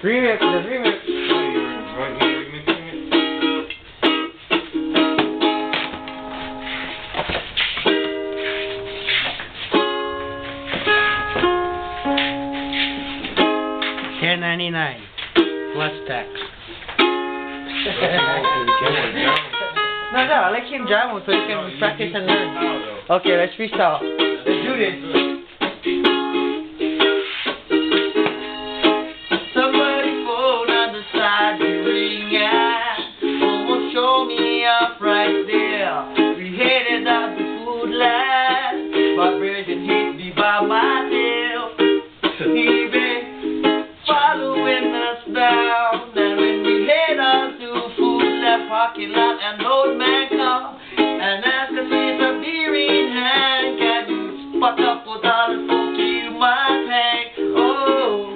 Remix, the remix. $10.99 plus tax. No, I like him jam so you can practice and learn. Okay, let's freestyle. Let's do this. Somebody phone on the side the ring at. Almost show me up right there. We headed out the food land, but Virgin hit me by my tail. He been following us down, and when we head on to food left parking lot, an old man come and asked us with a beer in hand, can you spot up with all the folk in my tank? Oh,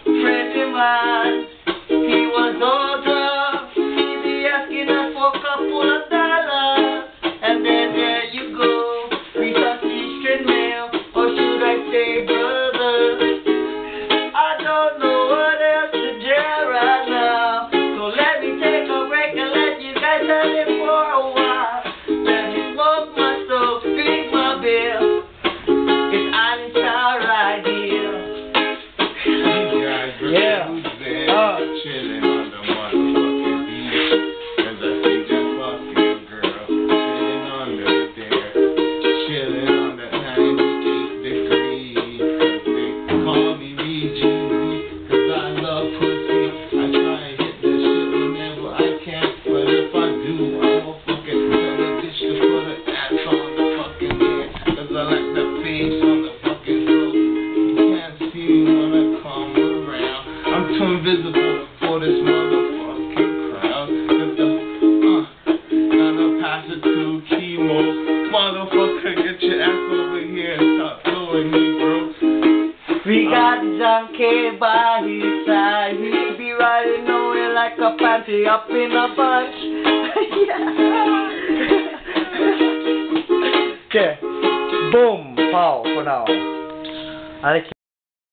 pretty man, he was all drunk. He be asking us for a couple of dollars, and then there you go, we got secret mail, or should I say brother? I don't know what else to do right now, so let me take a break and let you guys have it for a while. Let me smoke my soap, drink my beer. It's honest right here. Yeah. Chilling on the motherfucking beach, 'cause I see that fucking girl sitting under there, chilling on the 98 degrees. 'Cause they call me BGZ, 'cause I love pussy. I try and hit that shit whenever I can, but if I do, I won't fucking tell the bitch to put her ass on the fucking head, 'cause I like the face on the fucking throat. You can't see me when I come around. I'm too invisible for this motherfucking crowd. Gonna pass it to chemo. Motherfucker, get your ass over here and stop throwing me, bro. We got Junkie by his side. He be riding nowhere like a panty up in a bunch. Yeah. Okay. Boom. Pow for now. Alex.